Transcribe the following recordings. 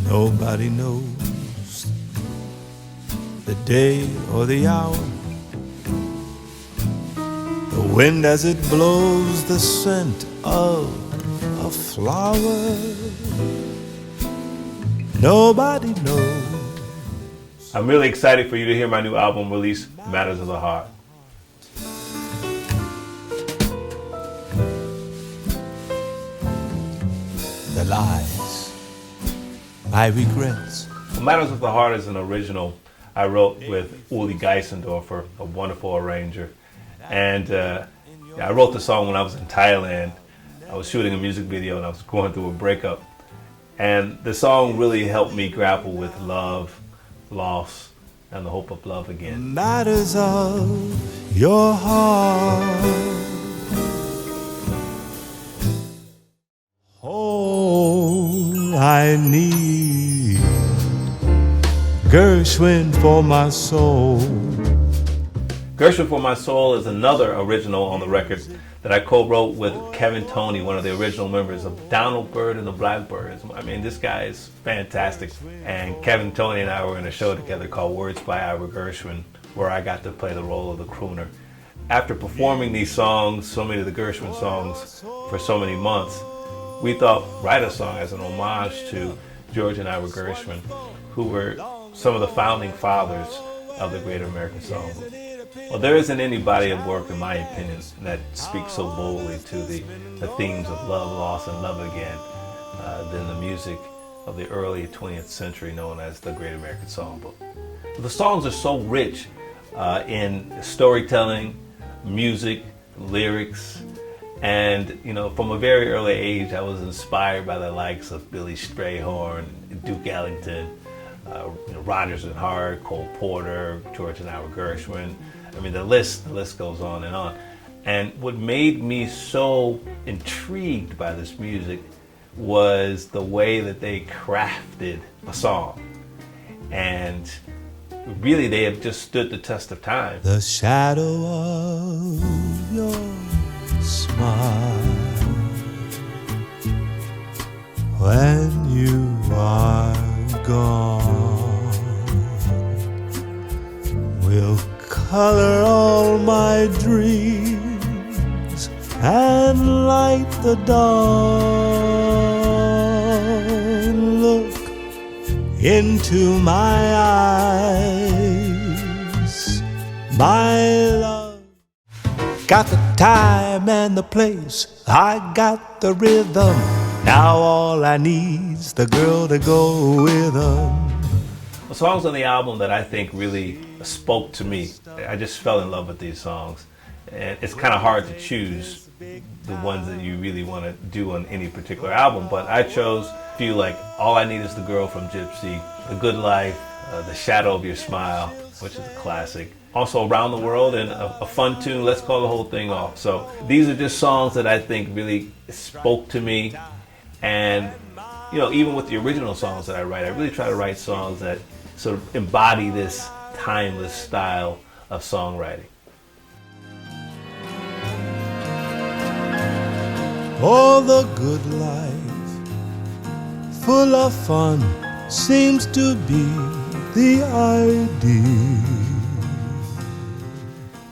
Nobody knows the day or the hour, the wind as it blows the scent of a flower. Nobody knows. I'm really excited for you to hear my new album release, Matters of the Heart. The lies, my regrets. Well, Matters of the Heart is an original I wrote with Uli Geisendorfer, a wonderful arranger. And I wrote the song when I was in Thailand. I was shooting a music video and I was going through a breakup. And the song really helped me grapple with love, loss, and the hope of love again. Matters of your heart. All I need, Gershwin for my soul. Gershwin for My Soul is another original on the record that I co-wrote with Kevin Toney, one of the original members of Donald Byrd and the Blackbirds. I mean, this guy is fantastic. And Kevin Toney and I were in a show together called Words by Ira Gershwin, where I got to play the role of the crooner. After performing these songs, so many of the Gershwin songs, for so many months, we thought, write a song as an homage to George and Ira Gershwin, who were some of the founding fathers of the great American songbook. Well, there isn't any body of work, in my opinion, that speaks so boldly to the themes of love, loss, and love again than the music of the early 20th century known as the Great American Songbook. The songs are so rich in storytelling, music, lyrics, and from a very early age, I was inspired by the likes of Billy Strayhorn, Duke Ellington, Rodgers and Hart, Cole Porter, George and Ira Gershwin. I mean, the list goes on. And what made me so intrigued by this music was the way that they crafted a song. And really, they have just stood the test of time. The shadow of your smile when you are gone will color all my dreams and light the dawn. Look into my eyes, my love. Got the time and the place, I got the rhythm. Now all I need's the girl to go with them. The songs on the album that I think really spoke to me, I just fell in love with these songs. And it's kind of hard to choose the ones that you really want to do on any particular album, but I chose a few like All I Need Is the Girl from Gypsy, The Good Life, The Shadow of Your Smile, which is a classic. Also Around the World, and a fun tune, Let's Call the Whole Thing Off. So these are just songs that I think really spoke to me. And even with the original songs that I write, I really try to write songs that sort of embody this timeless style of songwriting. Oh, the good life, full of fun, seems to be the ideal.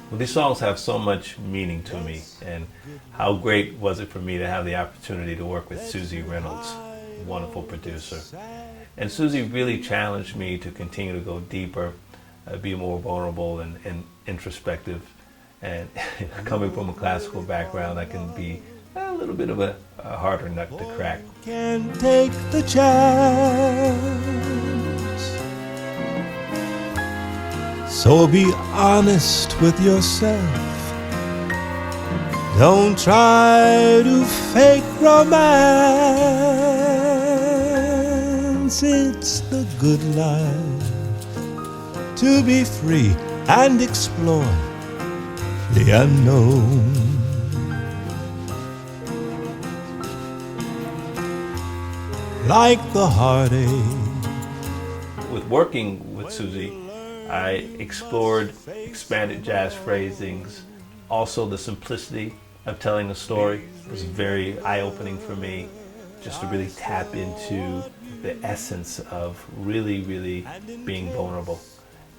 Well, these songs have so much meaning to me, and how great was it for me to have the opportunity to work with Susie Reynolds, a wonderful producer. And Susie really challenged me to continue to go deeper, be more vulnerable and introspective. And coming from a classical background, I can be a little bit of a harder nut to crack. Can take the chance. So be honest with yourself. Don't try to fake romance. It's the good life to be free and explore the unknown. Like the heartache. With working with Susie, I explored expanded jazz phrasings, also the simplicity of telling a story. It was very eye-opening for me, just to really tap into the essence of really, really being vulnerable.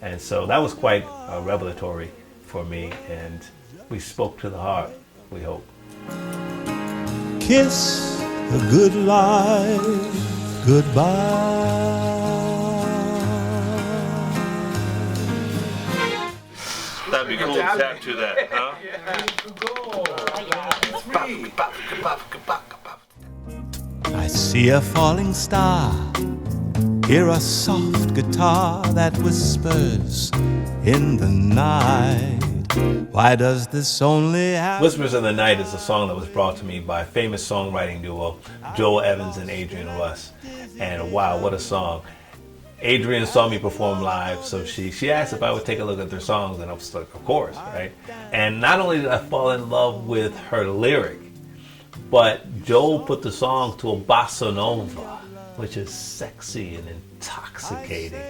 And so that was quite revelatory for me, and we spoke to the heart, we hope. Kiss the good life goodbye. That'd be cool to tap to that, huh? I see a falling star, hear a soft guitar that whispers in the night. Why does this only happen? Whispers in the Night is a song that was brought to me by famous songwriting duo Joel Evans and Adrian Russ. And wow, what a song. Adrian saw me perform live, so she asked if I would take a look at their songs, and I was like, of course, right? And not only did I fall in love with her lyric, but Joel put the song to a bossa nova, which is sexy and intoxicating.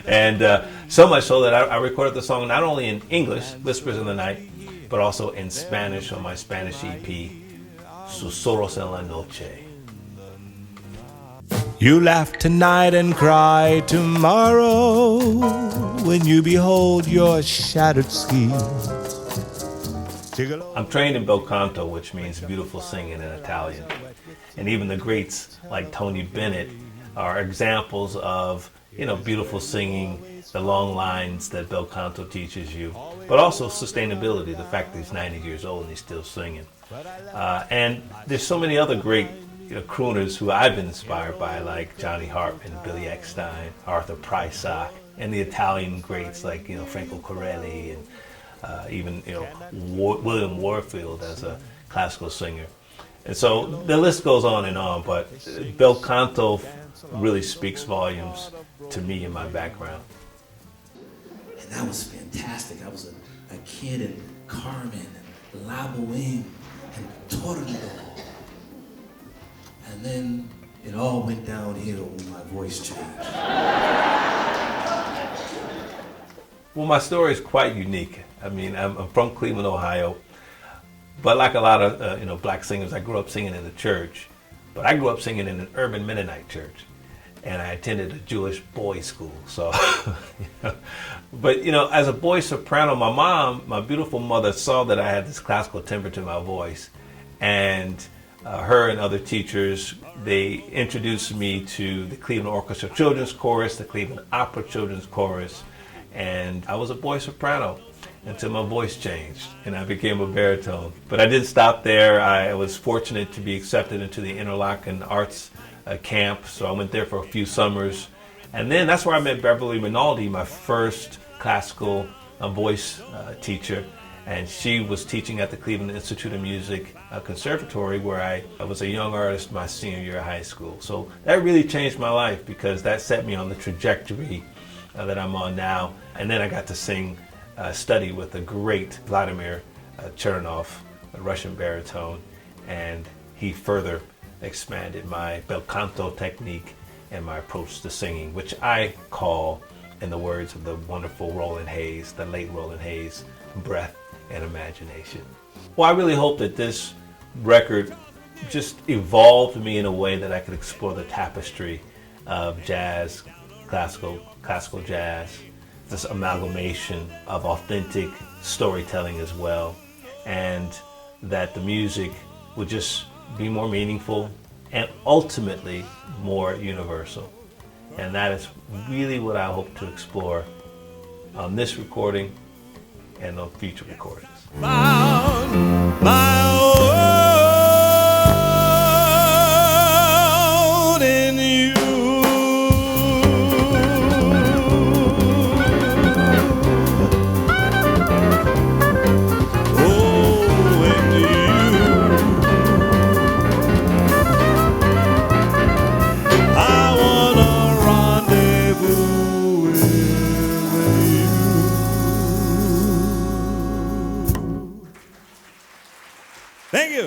And so much so that I recorded the song not only in English, Whispers in the Night, but also in Spanish on my Spanish EP, Susurros en la Noche. You laugh tonight and cry tomorrow when you behold your shattered schemes. I'm trained in Bel Canto, which means beautiful singing in Italian. And even the greats like Tony Bennett are examples of, beautiful singing, the long lines that Bel Canto teaches you, but also sustainability, the fact that he's 90 years old and he's still singing. And there's so many other great crooners who I've been inspired by, like Johnny Hartman, Billy Eckstine, Arthur Prysock, and the Italian greats like Franco Corelli and even William Warfield as a classical singer. And so the list goes on and on, but Bel Canto really speaks volumes to me and my background. And that was fantastic. I was a kid in Carmen and La Boheme and Tornado. And then it all went downhill when my voice changed. Well, my story is quite unique. I mean, I'm from Cleveland, Ohio, but like a lot of black singers, I grew up singing in the church. But I grew up singing in an urban Mennonite church, and I attended a Jewish boys' school. So, but as a boy soprano, my mom, my beautiful mother, saw that I had this classical timbre to my voice, and her and other teachers, they introduced me to the Cleveland Orchestra Children's Chorus, the Cleveland Opera Children's Chorus, and I was a boy soprano until my voice changed and I became a baritone. But I didn't stop there. I was fortunate to be accepted into the Interlochen Arts camp, so I went there for a few summers. And then that's where I met Beverly Rinaldi, my first classical voice teacher. And she was teaching at the Cleveland Institute of Music Conservatory, where I was a young artist my senior year of high school. So that really changed my life because that set me on the trajectory that I'm on now. And then I got to study with the great Vladimir Chernov, a Russian baritone, and he further expanded my Bel Canto technique and my approach to singing, which I call, in the words of the wonderful Roland Hayes, the late Roland Hayes, breath and imagination. Well, I really hope that this record just evolved me in a way that I could explore the tapestry of jazz, classical jazz, this amalgamation of authentic storytelling as well, and that the music would just be more meaningful and ultimately more universal. And that is really what I hope to explore on this recording and on future recordings. Found my world in you. Oh, in you. I wanna rendezvous with you. Thank you.